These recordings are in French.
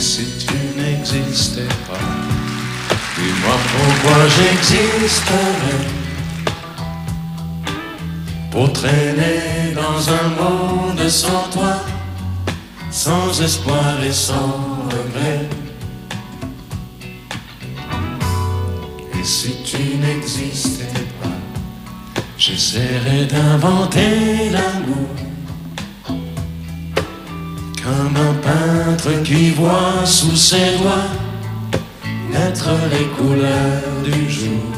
si tu n'existais pas, dis-moi pourquoi j'existerais. Pour traîner dans un monde sans toi, sans espoir et sans regret. Et si tu n'existais pas, j'essaierais d'inventer l'amour, comme un peintre qui voit sous ses doigts naître les couleurs du jour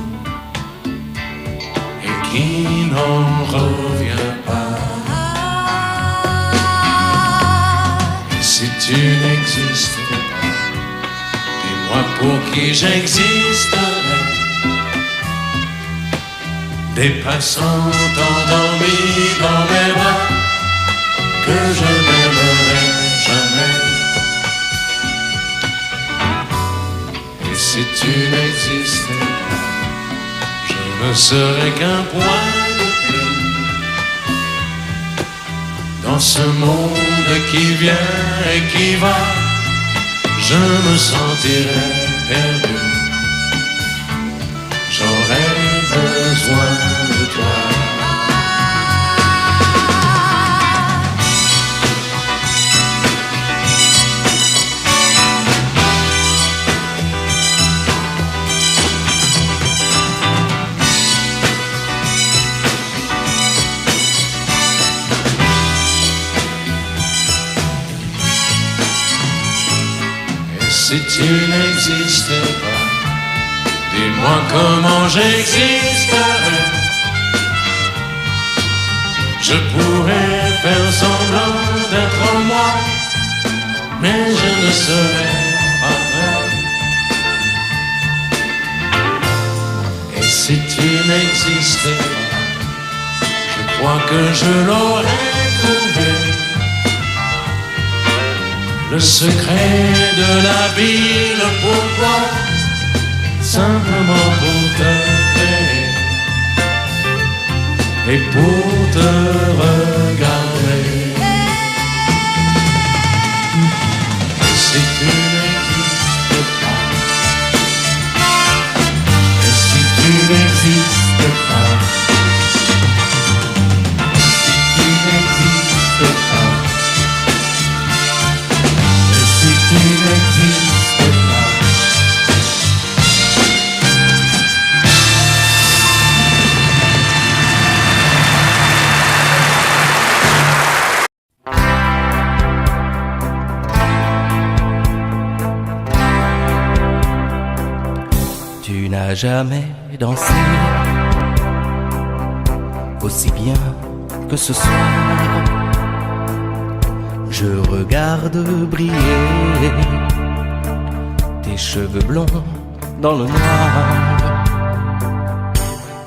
et qui n'en revient pas. Et si tu n'existais pas, dis-moi pour qui j'existerais. Des passants endormis dans mes bras que je n'aimerais jamais. Et si tu n'existais pas, je ne serais qu'un point de plus dans ce monde qui vient et qui va. Je me sentirais perdu, j'aurais besoin de toi. Si tu n'existais pas, dis-moi comment j'existerais. Je pourrais faire semblant d'être moi, mais je ne serais pas vrai. Et si tu n'existais pas, je crois que je l'aurais trouvé. Le secret de la vie, le pourquoi, simplement pour te créer et pour te regarder. Et si tu n'existes pas, et si tu n'existes pas, si tu n'existes pas, tu n'existes pas. Tu n'as jamais dansé aussi bien que ce soir. Je regarde briller tes cheveux blonds dans le noir.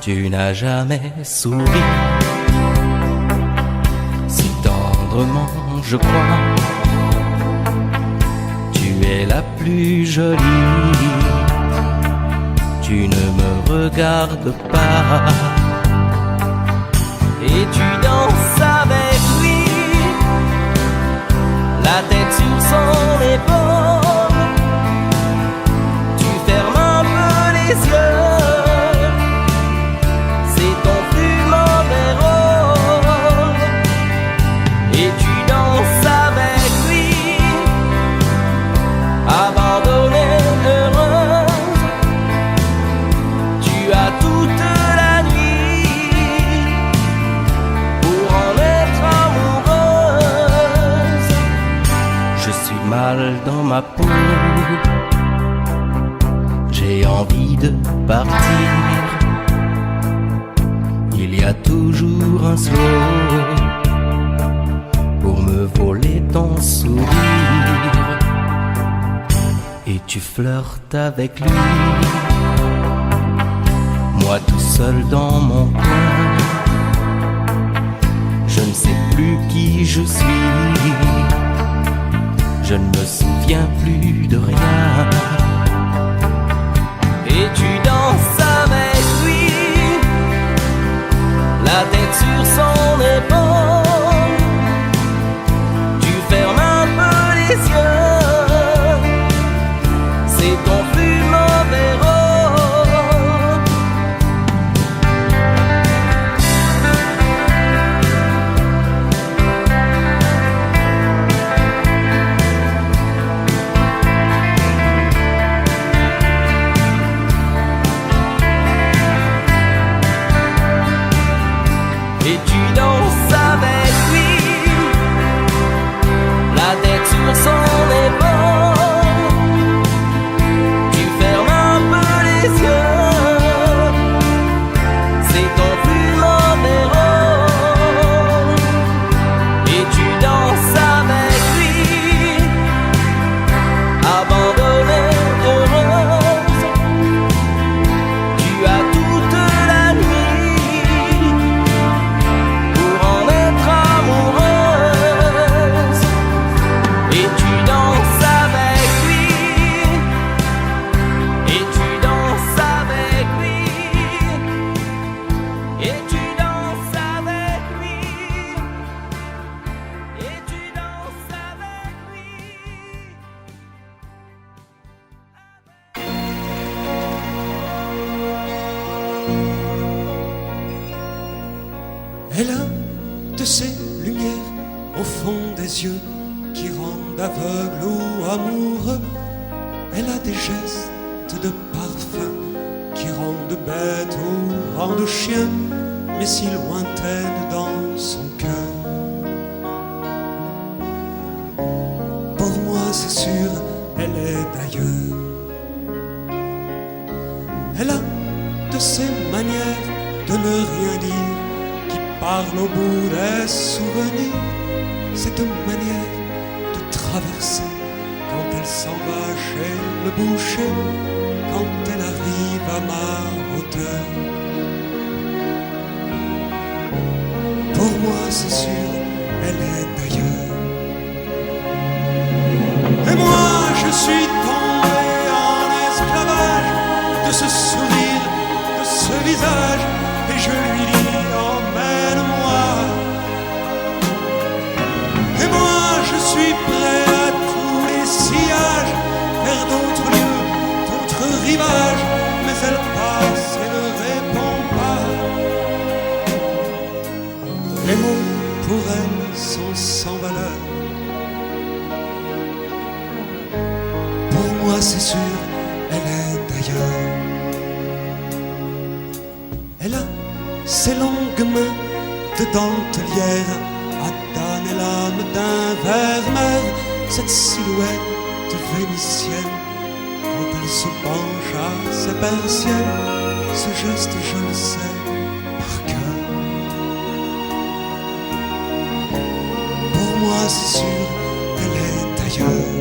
Tu n'as jamais souri si tendrement, je crois. Tu es la plus jolie. Tu ne me regardes pas et tu danses avec lui, la tête sur son épaule. Tu fermes un peu les yeux, c'est ton fumant rôle. Et tu danses avec lui, abandonnée, heureuse. Tu as toute la nuit pour en être amoureuse. Je suis mal dans ma peau, j'ai envie de partir. Il y a toujours un slow pour me voler ton sourire. Et tu flirtes avec lui, moi tout seul dans mon coin. Je ne sais plus qui je suis, je ne me souviens plus de rien. Et tu danses avec lui, la tête sur son épaule. Tu fermes un peu les yeux, Elle a de ces lumières au fond des yeux qui rendent aveugle ou amoureux. Elle a des gestes de parfum qui rendent bête ou rendent chien, mais si lointaine dans son cœur. Pour moi c'est sûr, elle est d'ailleurs. Elle a de ces manières de ne rien dire qui parlent au bout des souvenirs. Cette manière de traverser quand elle s'en va chez le boucher, quand elle arrive à ma hauteur. Pour moi c'est sûr, elle est d'ailleurs. Et moi je suis tombé en esclavage de ce sourire, de ce visage, et je lui dis emmène-moi. Et moi je suis prêt à tous les sillages, vers d'autres lieux, d'autres rivages, mais elle passe et ne répond pas. Les mots pour elle sont sans valeur. Pour moi c'est sûr, elle est d'ailleurs. Elle a ses longues mains de dentelière, Adam et l'âme d'un vermeer, cette silhouette vénitienne. Quand elle se penche à ses persiennes, ce geste je le sais par cœur. Pour moi c'est sûr, elle est d'ailleurs.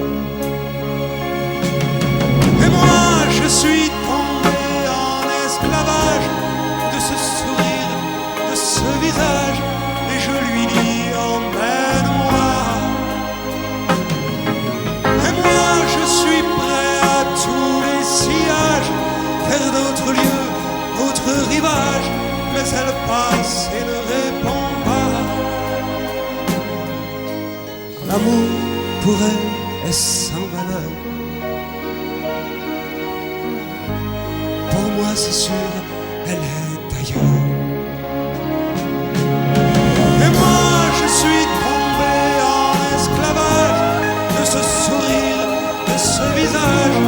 Et moi je suis tombé en esclavage de ce sourire, de ce visage, et je lui dis emmène-moi. Et moi je suis prêt à tous les sillages, vers d'autres lieux, d'autres rivages, mais elle passe et ne répond pas. L'amour pour elle est sans valeur. Pour moi c'est sûr, elle est d'ailleurs. Et moi je suis tombé en esclavage de ce sourire, de ce visage,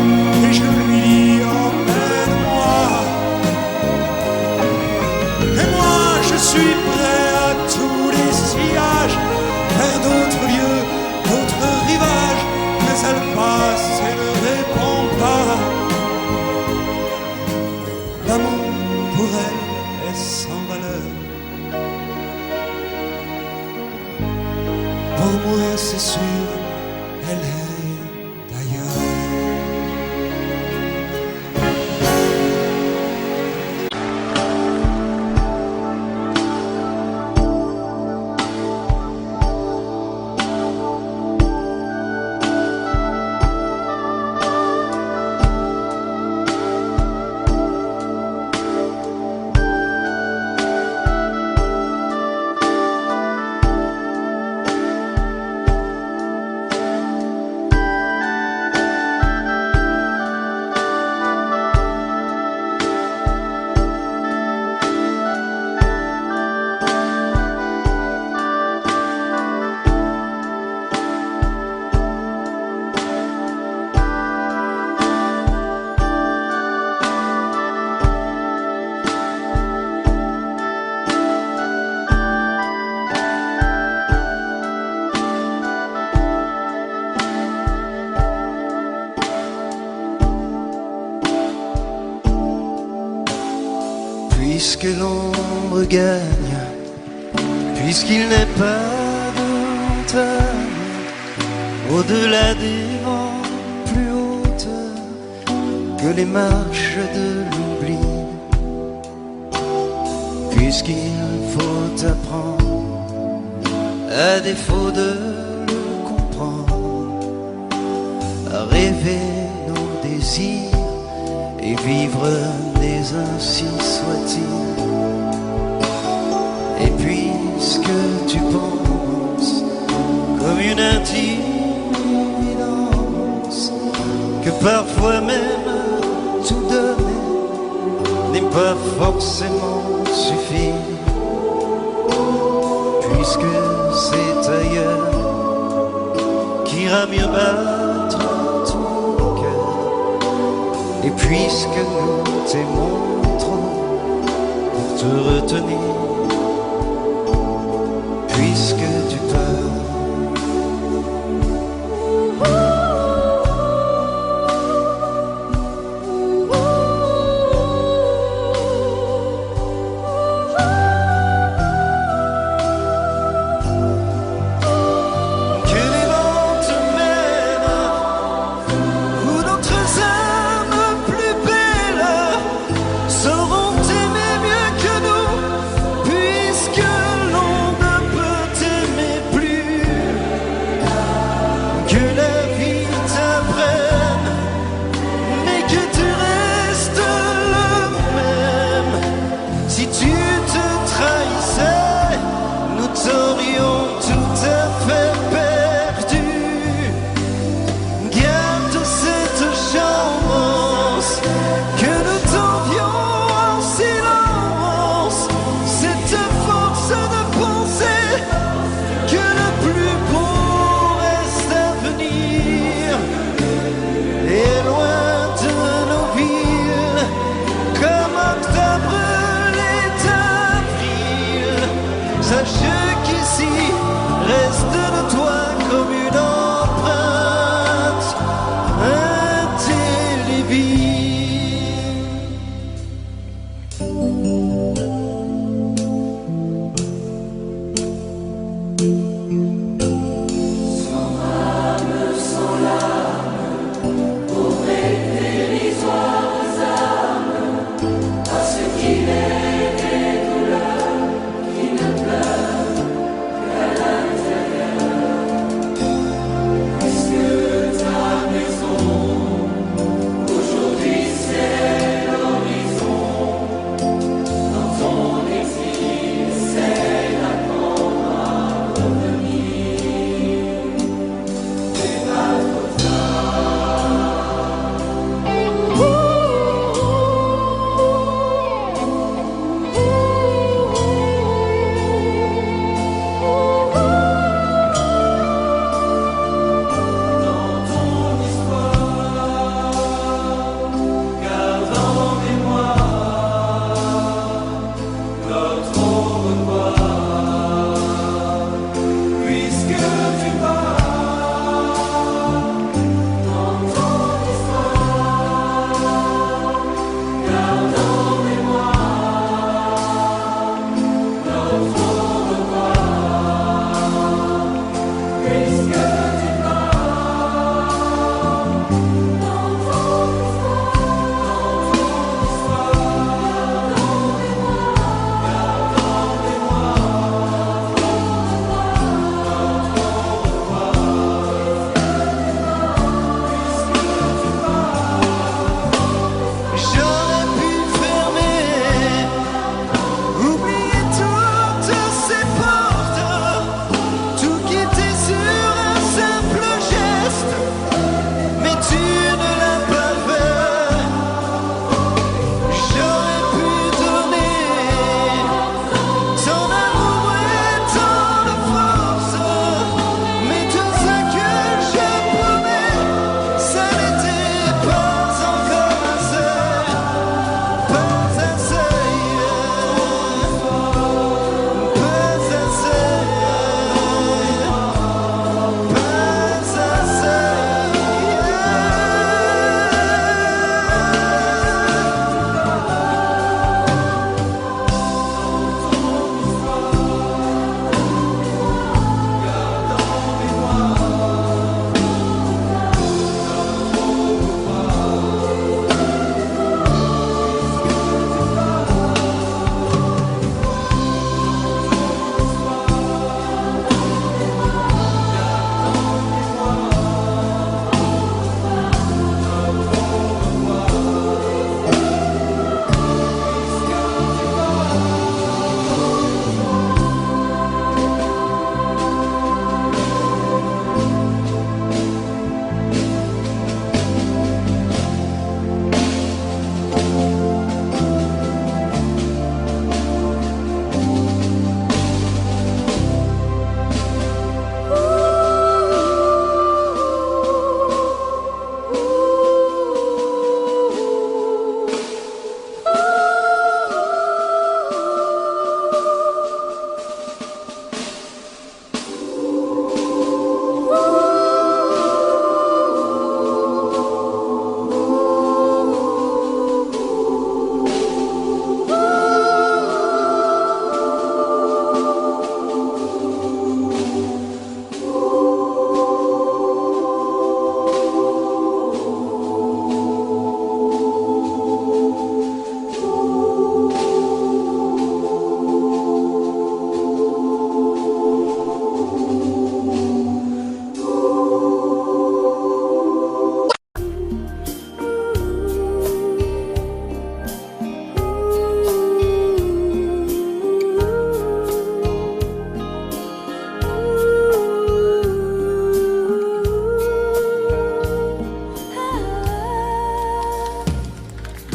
et je lui dis emmène-moi. Et moi je suis prêt à tous les sillages, vers d'autres lieux, d'autres rivages, mais elle passe et ne répond pas. L'amour pour elle est sans valeur. Pour moi c'est sûr, elle est d'ailleurs. Puisque l'ombre gagne, puisqu'il n'est pas de montagne au-delà des vents plus hautes que les marches de l'oubli, puisqu'il faut apprendre, à défaut de le comprendre, à rêver nos désirs et vivre des ainsi soit-il. Et puisque tu penses comme une intime évidence que parfois même tout donner n'est pas forcément suffire, puisque c'est ailleurs qu'ira mieux battre ton cœur, et puisque nous t'aimons trop pour te retenir, puisque tu pars. Puis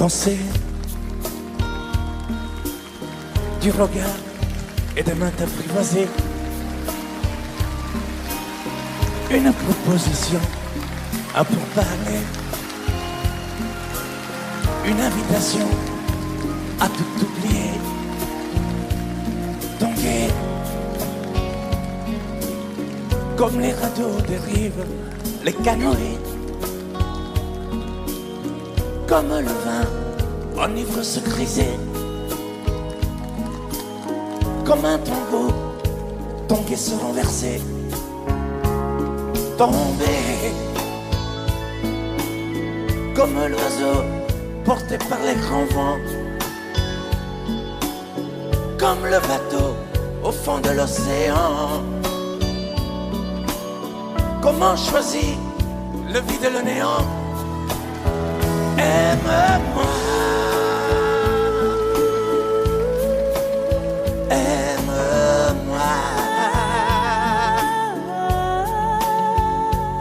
danser du regard et des mains apprivoisées. Une proposition à pourparler, une invitation à tout oublier. Tanguer comme les radeaux des rives, les canoës, comme le vin enivre se griser, comme un tombeau, tanguer se renverser, tomber comme l'oiseau porté par les grands vents, comme le bateau au fond de l'océan. Comment choisir le vide et le néant? Aime-moi, aime-moi,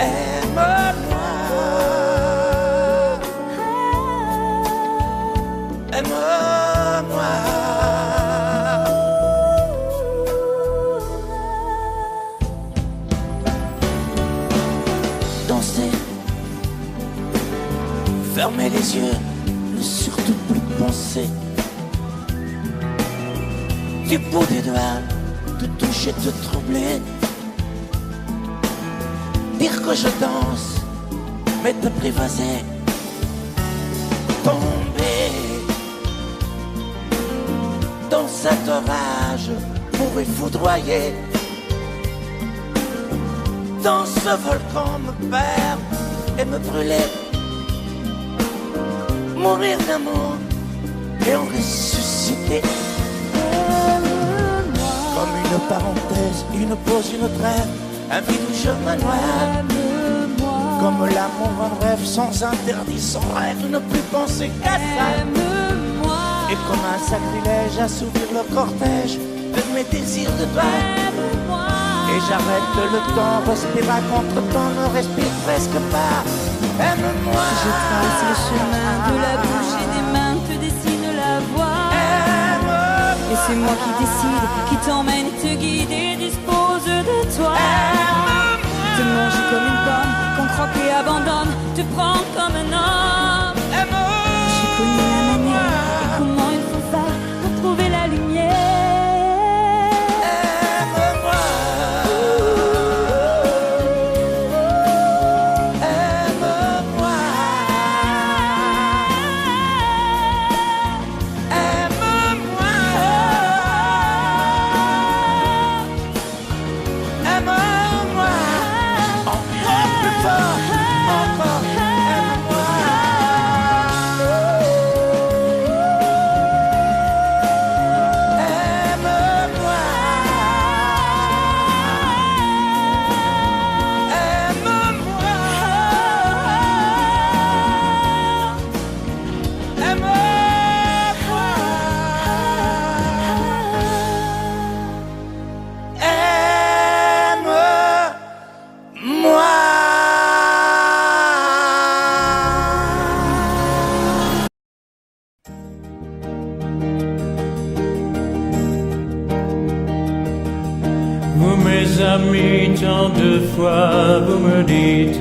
aime-moi, aime-moi. Danser, fermer les yeux, ne surtout plus penser. Du bout des doigts, te toucher, te troubler. Dire que je danse, mais t'apprivoiser. Tomber dans cet orage pour y foudroyer. Dans ce volcan me perdre et me brûler. Mourir d'amour et en ressusciter. Comme une parenthèse, une pause, une trêve, un vide où je me noie. Comme l'amour en rêve, sans interdit, sans règle, ne plus penser qu'à ça. Et comme un sacrilège, assouvir le cortège de mes désirs de toi. Et j'arrête le temps, respire à contre-temps, ne respire presque pas. Aime-moi. Je trace le chemin de la bouche et des mains, te dessine la voie. Et c'est moi qui décide, qui t'emmène, te guide et dispose de toi. Te mange comme une pomme, qu'on croque et abandonne, te prends comme un homme. J'ai connu la manière et comment il faut faire pour trouver la lumière. Vous mes amis, tant de fois vous me dites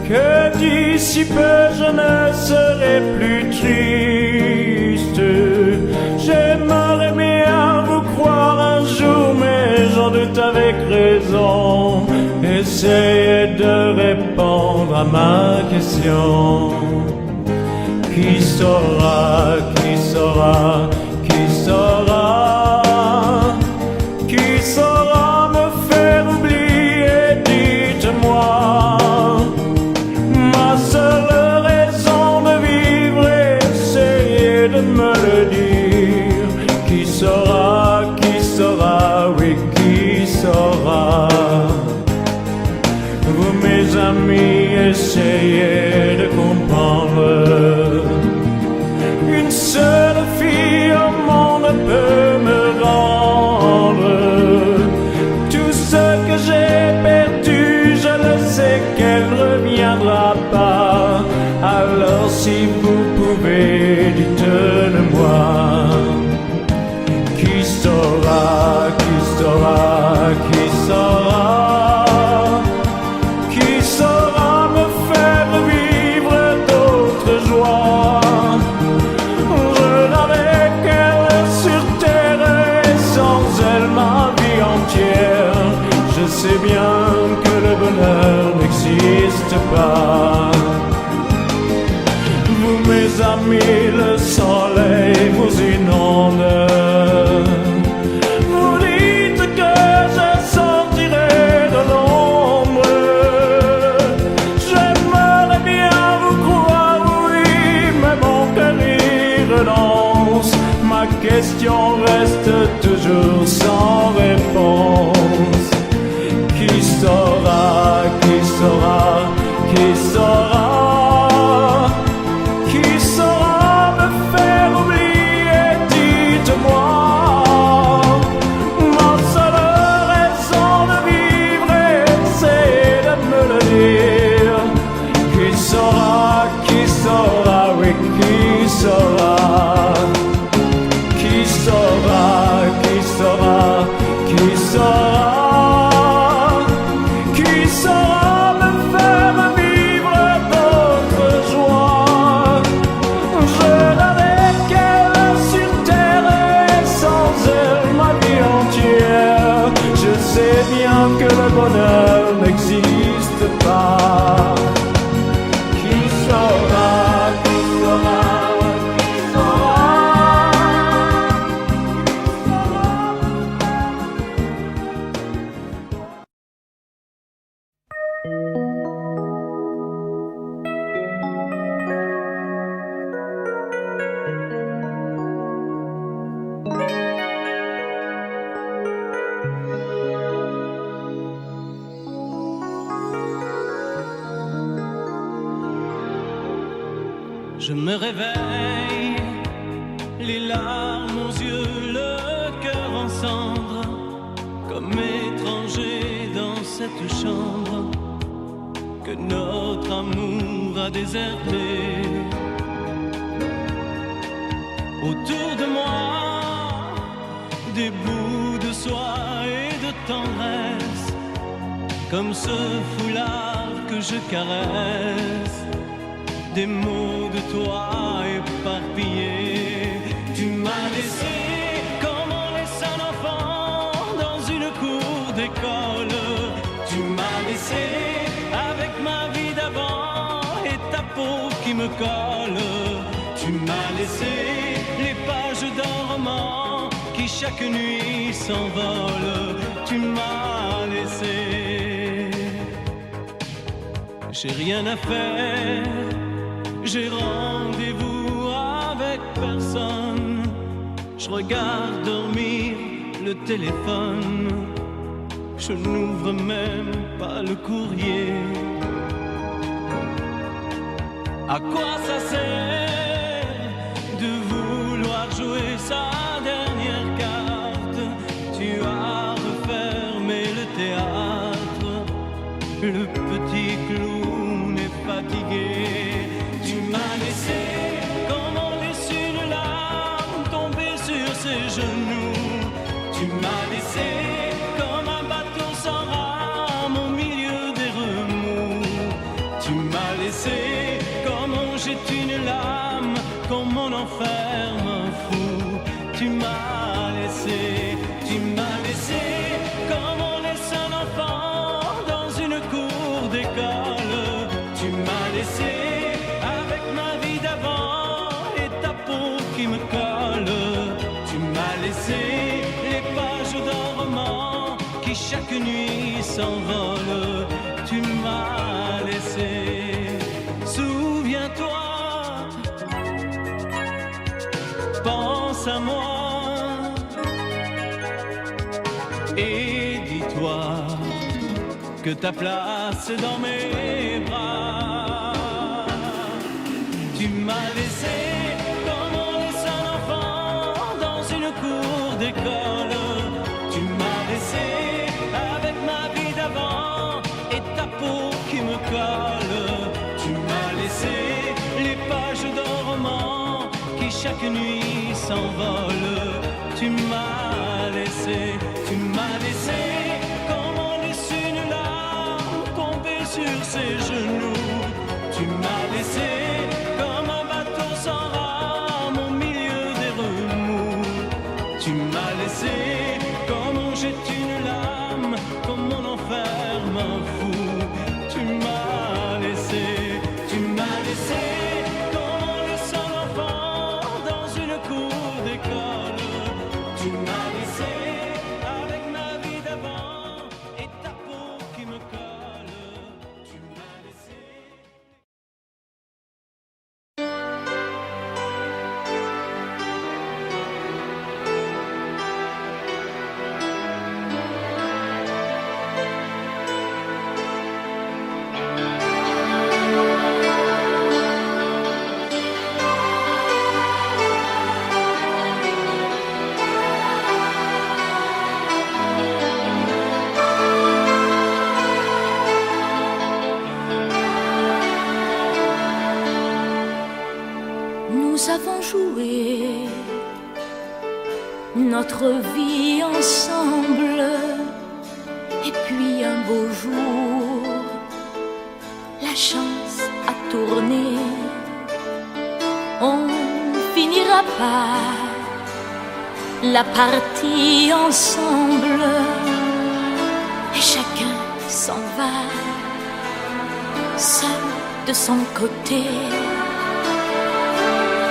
que d'ici peu je ne serai plus triste. J'aimerais bien vous croire un jour, mais j'en doute avec raison. Essayez de répondre à ma question. Qui saura, qui saura, qui saura? Qui saura me faire oublier, dites-moi. Ma seule raison de vivre, essayez de me le dire. Qui saura, oui, qui saura? Vous mes amis, essayez de comprendre. Une seule fille au monde peut me rendre tout ce que j'ai perdu. Je le sais qu'elle reviendra pas. Alors si pas. Vous mes amis, le soleil vous inonde. Vous dites que je sortirai de l'ombre. J'aimerais bien vous croire, oui, mais mon cœur y renonce. Ma question reste toujours sans réponse. Qui saura, qui saura, qui saura? Qui saura me faire oublier, dites-moi. Ma seule raison de vivre, c'est de me le dire. Qui saura, oui, qui saura? Qui saura, qui saura, qui saura? Qui saura me faire vivre d'autres joies? Je n'avais qu'elle sur terre et sans elle ma vie entière. Je sais bien que le bonheur n'existe pas. Qui saura, qui saura, qui saura? Je me réveille, les larmes aux yeux, le cœur en cendres, comme étranger dans cette chambre que notre amour a déserté. Autour de moi, des bouts de soie et de tendresse, comme ce foulard que je caresse. Des mots de toi éparpillés. Tu m'as laissé comme on laisse un enfant dans une cour d'école. Tu m'as laissé avec ma vie d'avant et ta peau qui me colle. Tu m'as laissé les pages d'un roman qui chaque nuit s'envolent. Tu m'as laissé. J'ai rien à faire. J'ai rendez-vous avec personne. Je regarde dormir le téléphone. Je n'ouvre même pas le courrier. À quoi ça sert de vouloir jouer sa dernière carte? Tu as refermé le théâtre. Le petit clown est fatigué. Tu m'as laissé comme on laisse une larme tomber sur ses genoux. Tu m'as laissé comme un bateau sans rame au milieu des remous. Tu m'as laissé comme on jette une lame, comme on enferme un fou. Tu m'as laissé comme on laisse un enfant dans une cour d'école. Tu m'as laissé avec ma vie d'avant et ta peau qui me colle. Tu m'as laissé les pages d'un roman qui chaque nuit s'envolent. Tu m'as laissé. Souviens-toi, pense à moi et dis-toi que ta place est dans mes bras. Tu m'as laissé comme on laisse un enfant dans une cour d'école. Tu m'as laissé avec ma vie d'avant et ta peau qui me colle. Tu m'as laissé les pages d'un roman qui chaque nuit s'envolent. Tu m'as laissé comme on laisse une larme tomber sur ses genoux. Tu m'as laissé comme un bateau sans rame au milieu des remous. Tu m'as laissé comme on jette une lame, comme on enferme un fou. Tu m'as laissé. notre vie ensemble. Et puis un beau jour, la chance a tourné. On finira par la partie ensemble. Et chacun s'en va, seul de son côté.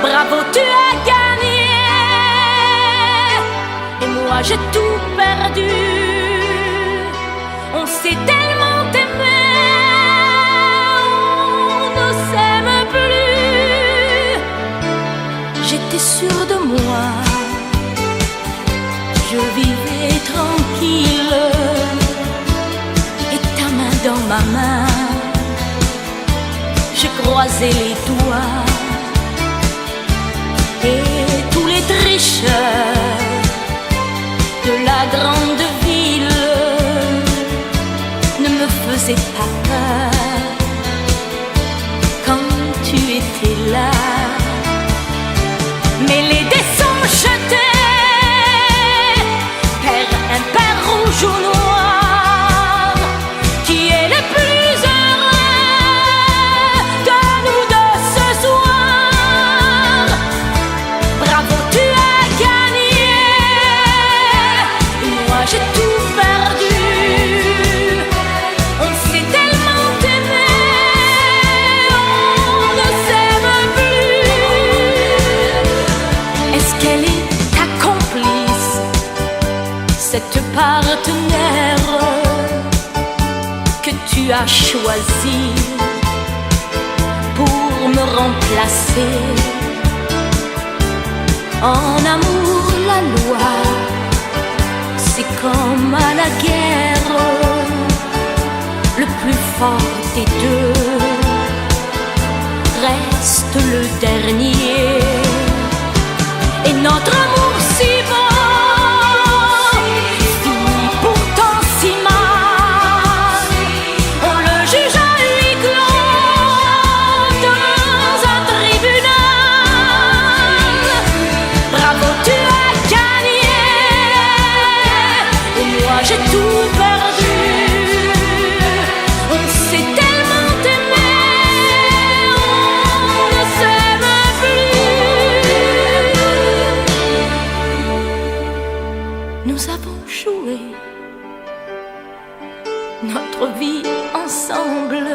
Bravo, tu as gagné. Et moi j'ai tout perdu. On s'est tellement aimé, on ne s'aime plus. J'étais sûre de moi, je vivais tranquille. Et ta main dans ma main, je croisais les doigts. Et tous les tricheurs de la grande ville ne me faisaient pas peur quand tu étais là. Mais les dés sont jetés, pair impair, rouge ou noir. Qui est le plus heureux de nous deux ce soir? Bravo, tu as gagné. Moi j'ai tout perdu. On s'est tellement aimé, on ne s'aime plus. Est-ce qu'elle est ta complice, cette partenaire que tu as choisi pour me remplacer? En amour, la loi, c'est comme à la guerre. Le plus fort des deux reste le dernier. Et notre amour si beau finit pourtant si mal. On le juge à huis clos dans un tribunal. Bravo, tu as gagné. Et moi j'ai tout perdu. On s'est tellement aimé, on ne s'aime plus. Nous avons joué notre vie ensemble.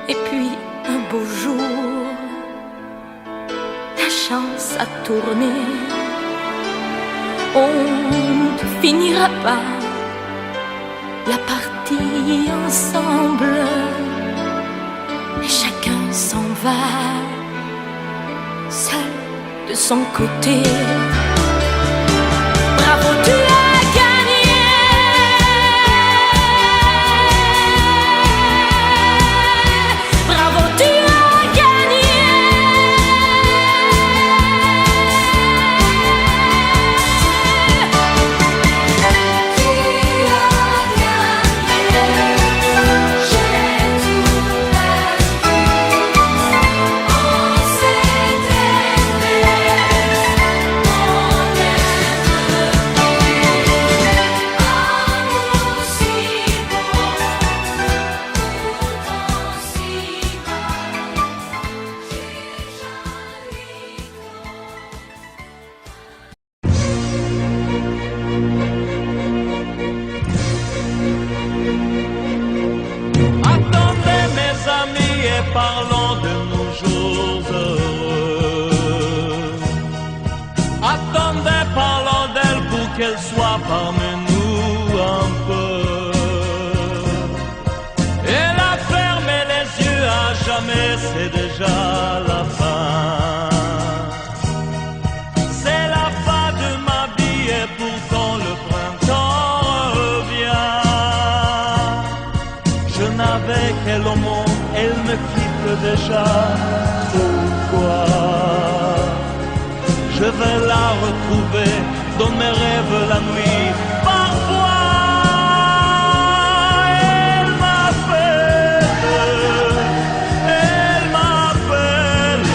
Et puis un beau jour, la chance a tourné. On ne finira pas la partie ensemble. Et chacun s'en va, seul de son côté. Bravo, tu as gagné. Bravo, tu as gagné. Attendez mes amis et parlons de nos jours heureux. Attendez, parlons d'elle pour qu'elle soit parmi nous un peu. Elle a fermé les yeux à jamais, c'est déjà la fin. C'est la fin de ma vie et pourtant le printemps revient. Je n'avais qu'elle au monde, elle me quitte déjà. Pourquoi? Je vais la retrouver dans mes rêves la nuit. Parfois, elle m'appelle,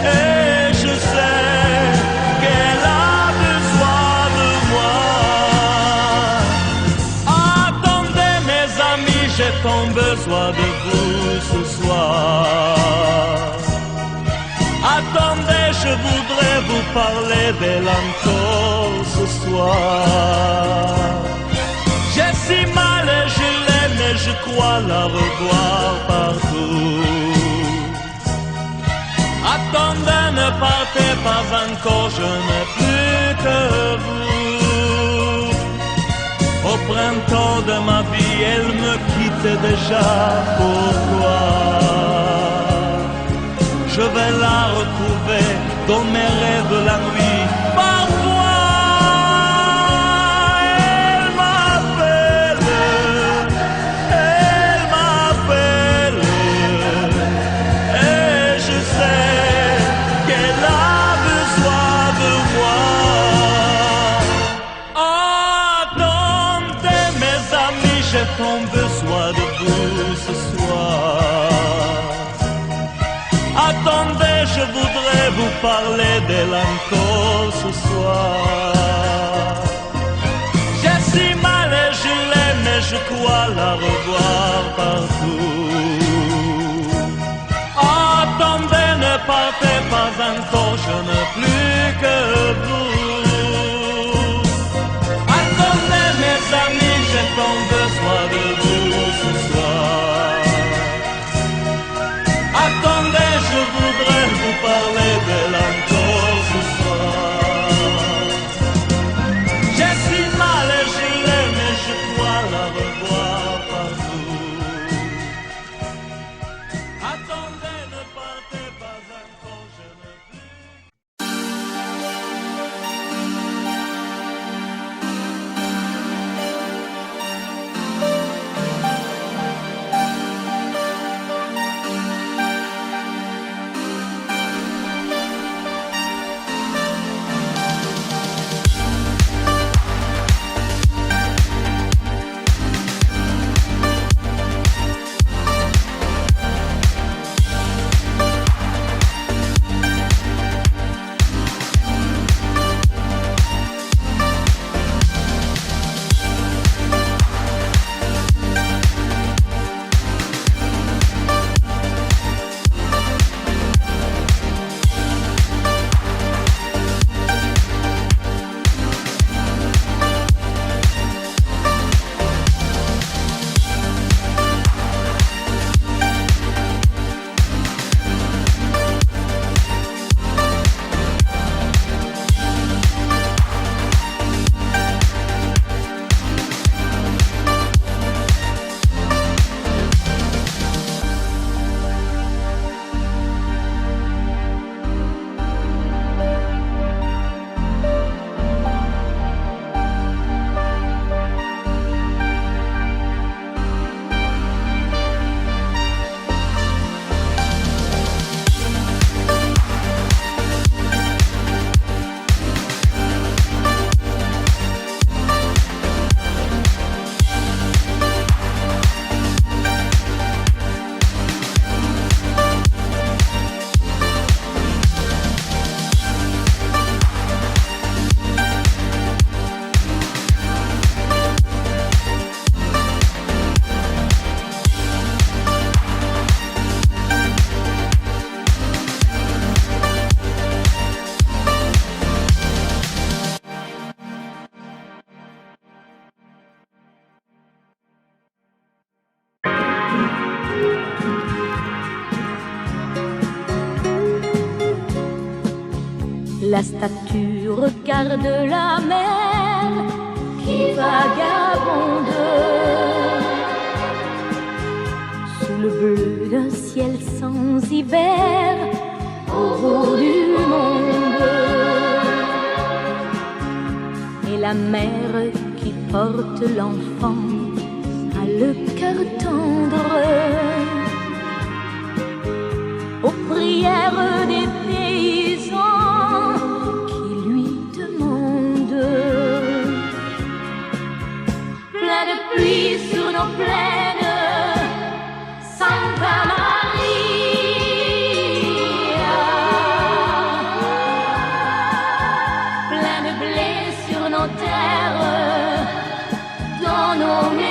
et je sais qu'elle j'ai tant besoin de vous ce soir. Attendez, je voudrais vous parler d'elle encore ce soir. J'ai si mal et je l'aime et je crois la revoir partout. Attendez, ne partez pas encore, je n'ai plus que vous. Au printemps de ma vie, elle me quitte déjà, pourquoi? Je vais la retrouver dans mes rêves la nuit. Parfois, elle m'appelle, et je sais qu'elle a besoin de moi. Attendez mes amis, j'ai tant besoin de vous ce soir. Attendez, je voudrais vous parler d'elle encore ce soir. J'ai si mal et je l'aime et je crois la revoir partout. Attendez, ne partez pas encore, je n'ai plus que vous. Attendez mes amis, j'ai tant besoin de vous ce soir. Attendez, je voudrais vous parler d'elle encore ce soir. J'ai si mal et je l'aime et je crois la revoir partout. Attendez, ne partez pas encore, je ne plus. La statue regarde la mer qui vagabonde sous le bleu d'un ciel sans hiver au bout du monde. Et la mère qui porte l'enfant a le cœur tendre aux prières des paysans qui lui demandent. Plein de pluie sur nos plaines, Santa Maria. Plein de blé sur nos terres, dans nos maisons.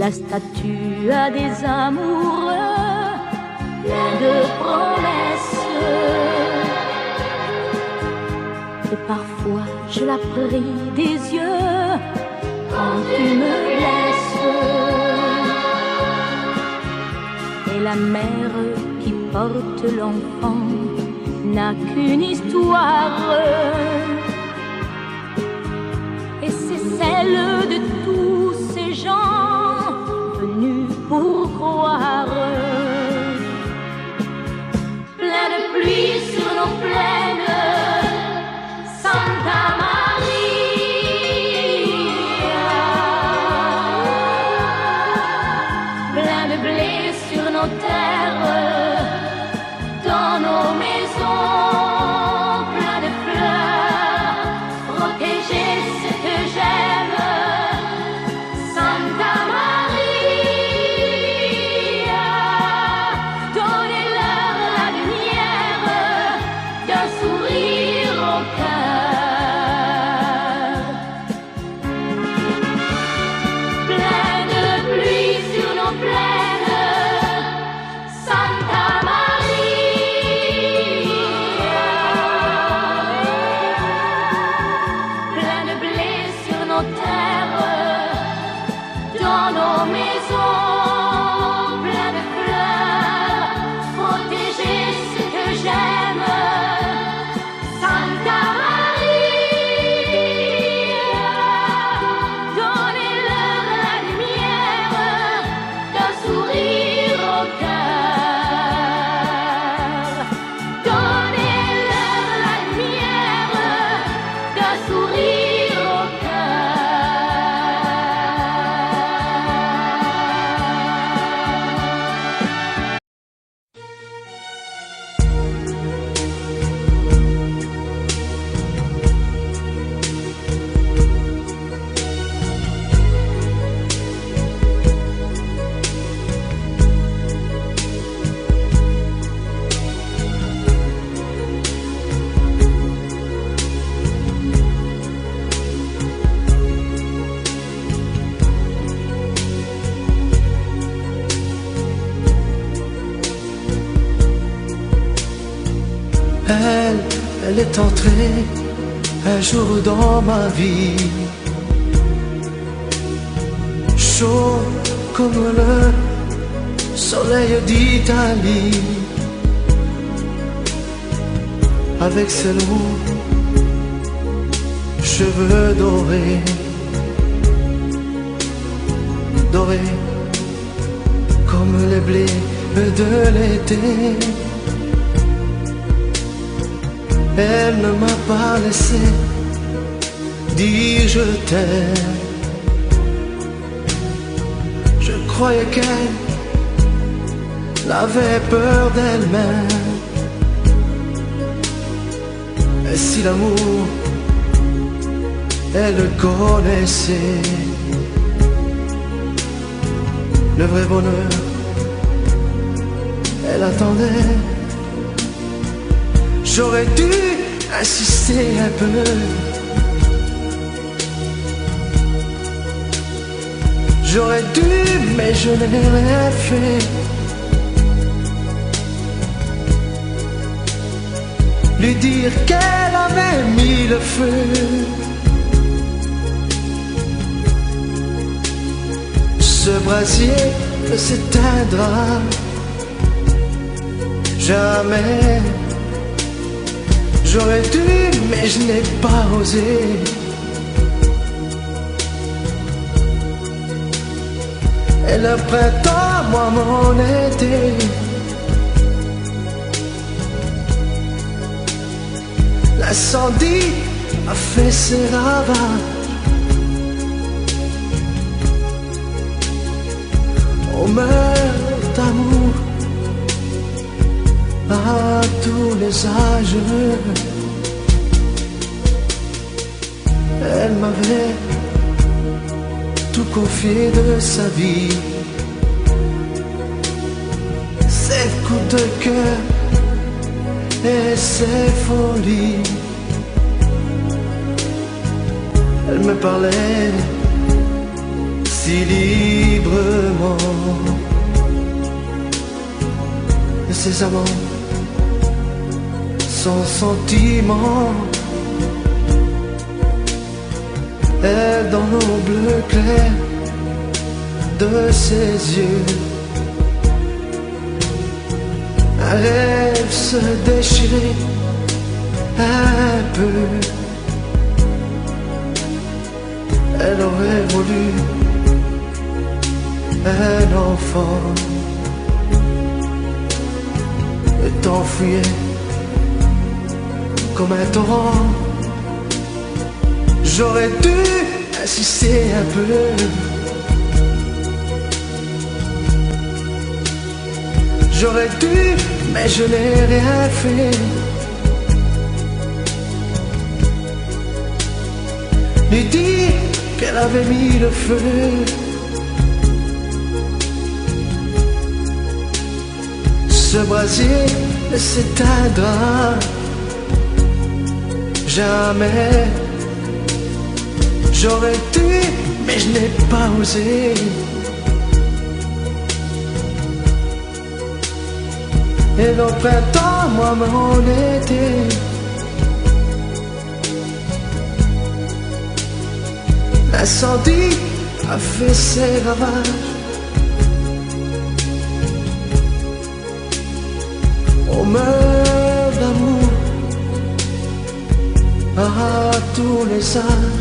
la statue à des amoureux, plein de promesses. Et parfois je la prie des yeux quand tu me laisses. Et la mère qui porte l'enfant n'a qu'une histoire, et c'est celle de tous ces gens venus pour croire. Plein de pluie sur nos plaines, Santa Maria. Plein de blé sur nos terres, dans nos maisons, plein de fleurs, protéger ce que j'aime, Santa Maria. Donnez-leur la lumière d'un sourire au cœur. Plein de pluie sur nos plaines, Santa Maria. Plein de blé sur nos terres, dans nos maisons, plein de fleurs, protéger ce que j'aime, Santa Maria. Donnez-leur la lumière d'un sourire au cœur. Donnez-leur la lumière d'un sourire au Elle est entrée un jour dans ma vie, chaud comme le soleil d'Italie, avec ses longs cheveux dorés, dorés comme les blés de l'été. Elle ne m'a pas laissé dire je t'aime. Je croyais qu'elle avait peur d'elle-même. Et si l'amour, elle le connaissait, le vrai bonheur, elle attendait. J'aurais dû insister un peu, j'aurais dû, mais je n'ai rien fait. Lui dire qu'elle avait mis le feu. Ce brasier ne s'éteindra jamais. J'aurais dû, mais je n'ai pas osé. Et le printemps, moi mon été, l'incendie a fait ses ravages. On meurt d'amour à tous les âges. Elle m'avait tout confié de sa vie, ses coups de cœur et ses folies. Elle me parlait si librement. Et ses amants, sans sentiment, elle dans le bleu clair de ses yeux, un rêve se déchirait un peu. Elle aurait voulu un enfant et t'enfuyait comme un torrent. J'aurais dû insister un peu, j'aurais dû, mais je n'ai rien fait. Lui dire qu'elle avait mis le feu. Ce brasier ne s'éteindra jamais. J'aurais dû, mais je n'ai pas osé. Et le printemps, moi, mon été, l'incendie a fait ses ravages. On meurt d'amour à tous les âges.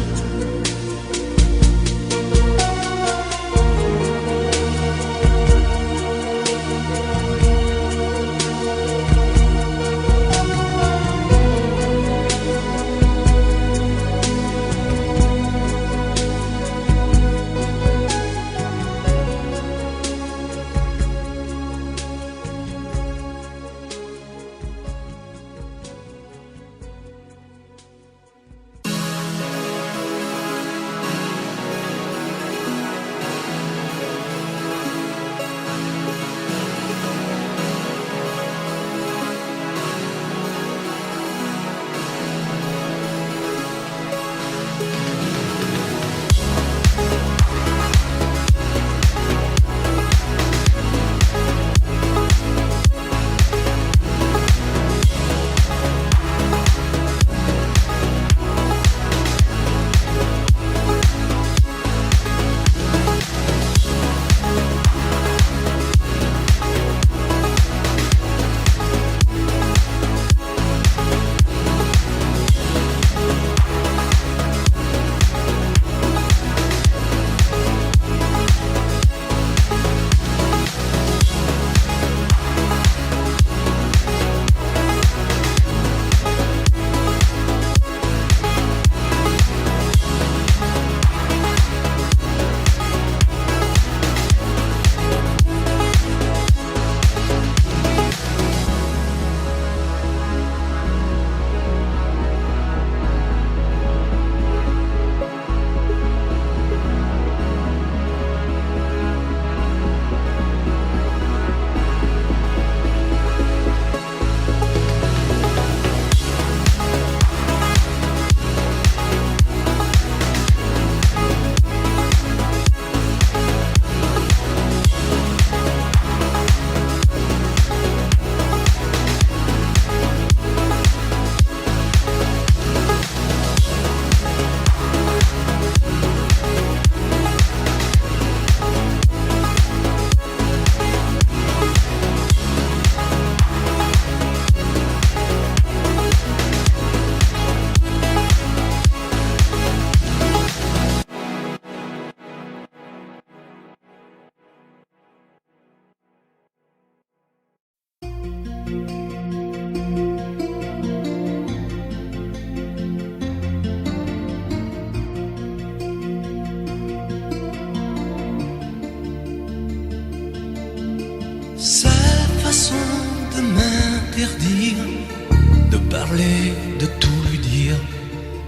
De tout lui dire,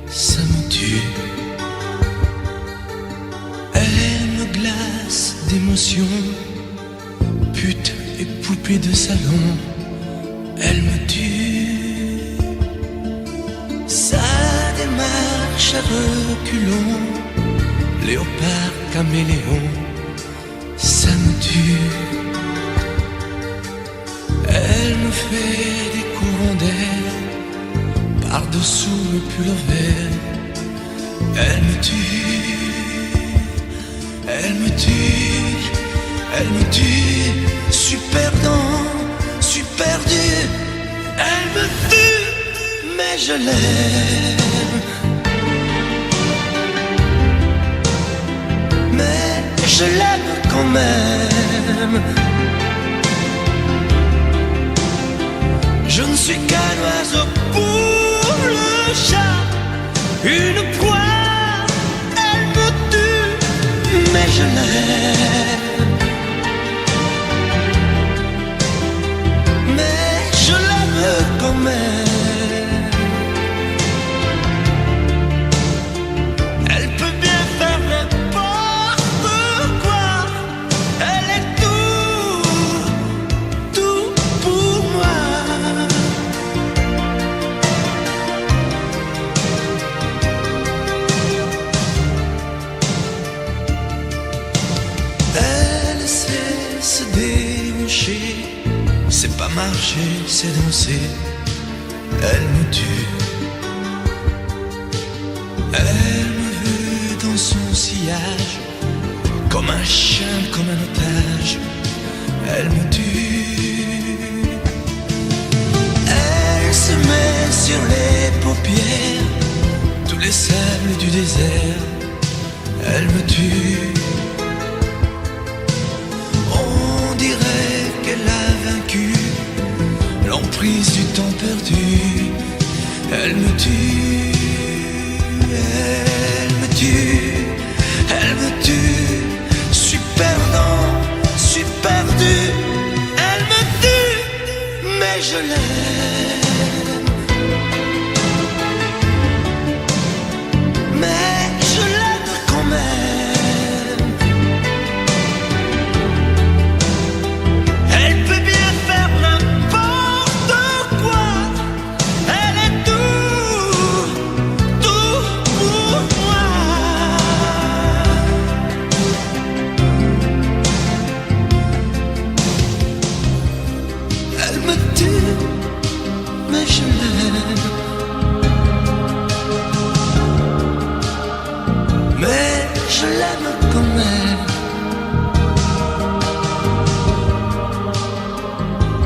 ça me tue. Elle me glace d'émotion, pute et poupée de salon, elle me tue. Sa démarche à reculons, léopard caméléon, ça me tue. Elle me fait des courants d'air par-dessous mes pulls verts. Elle me tue, elle me tue, elle me tue. Suis perdant, suis perdu. Elle me tue, mais je l'aime. Mais je l'aime quand même. Je ne suis qu'un oiseau pour le chat, une proie, elle me tue, mais je l'aime. Mais je l'aime quand même. Elle peut bien faire n'importe quoi, elle est tout pour moi. Elle sait se déhancher, c'est pas marcher, c'est danser. Elle me tue. Elle me veut dans son sillage, comme un chien, comme un otage. Elle me tue. Elle se met sur les paupières tous les sables du désert. Elle me tue. On dirait qu'elle a vaincu l'emprise du temps perdu. Elle me tue, elle me tue, elle me tue. Suis perdant, suis perdu. Elle me tue, mais je l'aime. Mais je l'aime quand même. Elle peut bien faire n'importe quoi. Elle est tout pour moi. Elle me tue, mais je l'aime. Mais je l'aime quand même.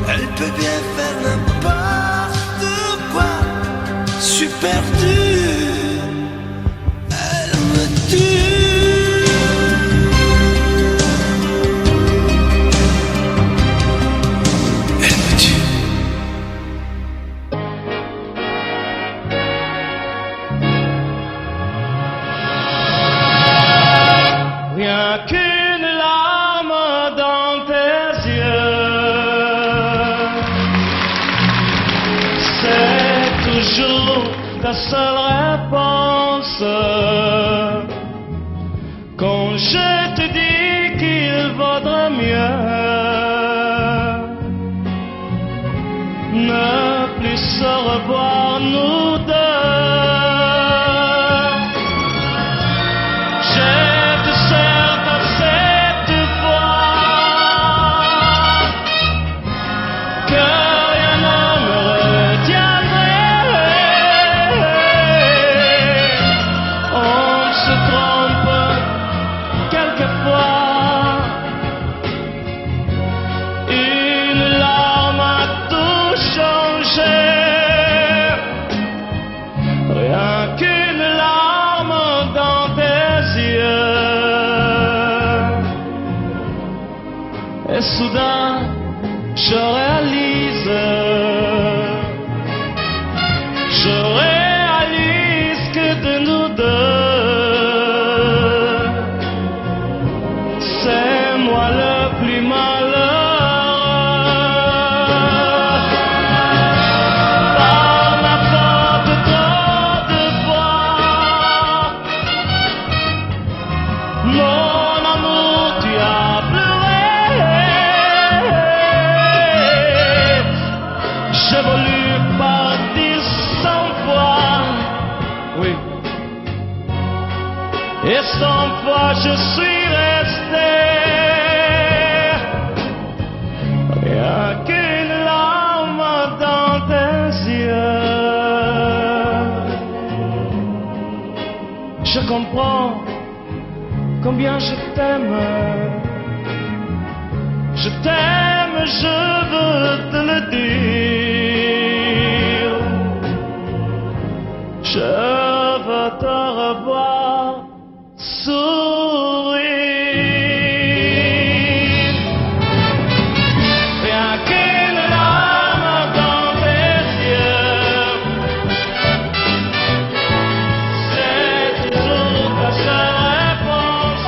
Elle peut bien faire n'importe quoi. Suis perdu. Elle me tue. Elle me tue. Rien qu'une larme dans tes yeux, c'est toujours ta seule réponse. Quand je te dis qu'il vaudrait mieux ne plus se revoir nous deux. Je te serre à cette fois que rien ne me retiendrait. On se trompe quelquefois. Une larme a tout changé. Rien qu'une larme dans tes yeux. Et soudain, je réalise que de nous deux, c'est moi le plus malheureux. Par ma faute, trop de fois, mon amour, tu as pleuré. 100 fois je suis resté. Rien qu'une larme dans tes yeux. Je comprends combien je t'aime. Je t'aime, je veux te le dire. Je veux te revoir sourire. Rien qu'une larme dans tes yeux, c'est toujours ta seule réponse.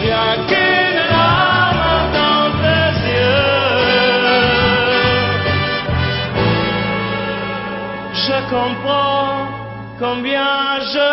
Rien qu'une larme dans tes yeux. Je comprends combien je